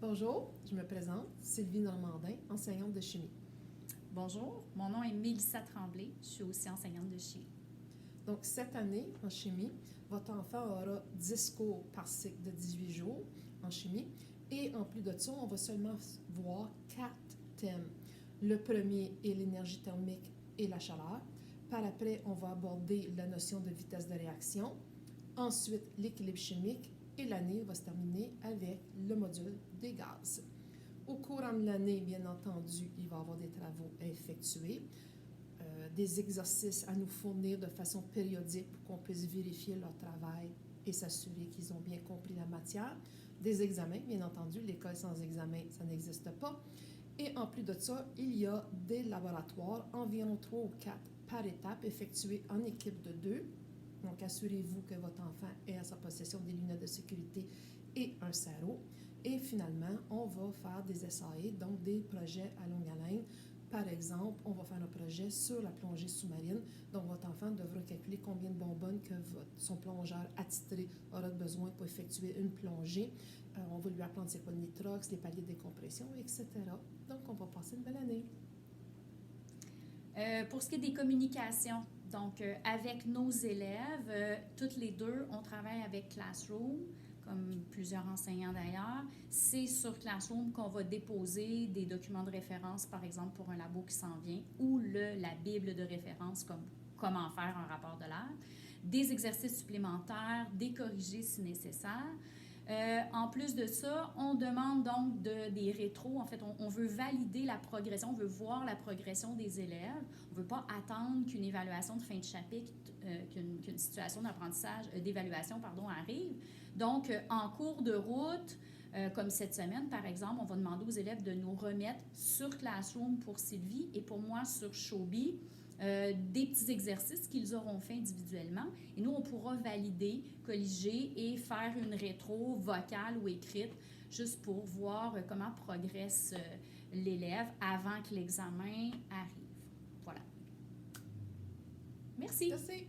Bonjour, je me présente, Sylvie Normandin, enseignante de chimie. Bonjour, mon nom est Mélissa Tremblay, je suis aussi enseignante de chimie. Donc, cette année, en chimie, votre enfant aura 10 cours par cycle de 18 jours en chimie. Et en plus de ça, on va seulement voir 4 thèmes. Le premier est l'énergie thermique et la chaleur. Par après, on va aborder la notion de vitesse de réaction. Ensuite, l'équilibre chimique. Et l'année va se terminer avec le module des gaz. Au courant de l'année, bien entendu, il va y avoir des travaux à effectuer, des exercices à nous fournir de façon périodique pour qu'on puisse vérifier leur travail et s'assurer qu'ils ont bien compris la matière. Des examens, bien entendu, l'école sans examen, ça n'existe pas. Et en plus de ça, il y a des laboratoires, environ 3 ou 4 par étape, effectués en équipe de 2. Donc, assurez-vous que votre enfant ait à sa possession des lunettes de sécurité et un sarrau. Et finalement, on va faire des SAE, donc des projets à longue haleine. Par exemple, on va faire un projet sur la plongée sous-marine. Donc, votre enfant devra calculer combien de bonbonnes que son plongeur attitré aura besoin pour effectuer une plongée. On va lui apprendre c'est quoi le nitrox, les paliers de décompression, etc. Donc, on va passer une belle année. Pour ce qui est des communications, donc avec nos élèves, toutes les deux, on travaille avec Classroom, comme plusieurs enseignants d'ailleurs. C'est sur Classroom qu'on va déposer des documents de référence, par exemple pour un labo qui s'en vient, ou la Bible de référence, comme comment faire un rapport de l'air, des exercices supplémentaires, des corrigés si nécessaire. En plus de ça, on demande donc des rétros. En fait, on veut valider la progression, on veut voir la progression des élèves. On ne veut pas attendre qu'une évaluation de fin de chapitre, qu'une situation d'apprentissage, d'évaluation, arrive. Donc, en cours de route, comme cette semaine, par exemple, on va demander aux élèves de nous remettre sur Classroom pour Sylvie et pour moi sur Shobi des petits exercices qu'ils auront fait individuellement. Et nous, on pourra valider, colliger et faire une rétro vocale ou écrite juste pour voir comment progresse l'élève avant que l'examen arrive. Voilà. Merci. Merci.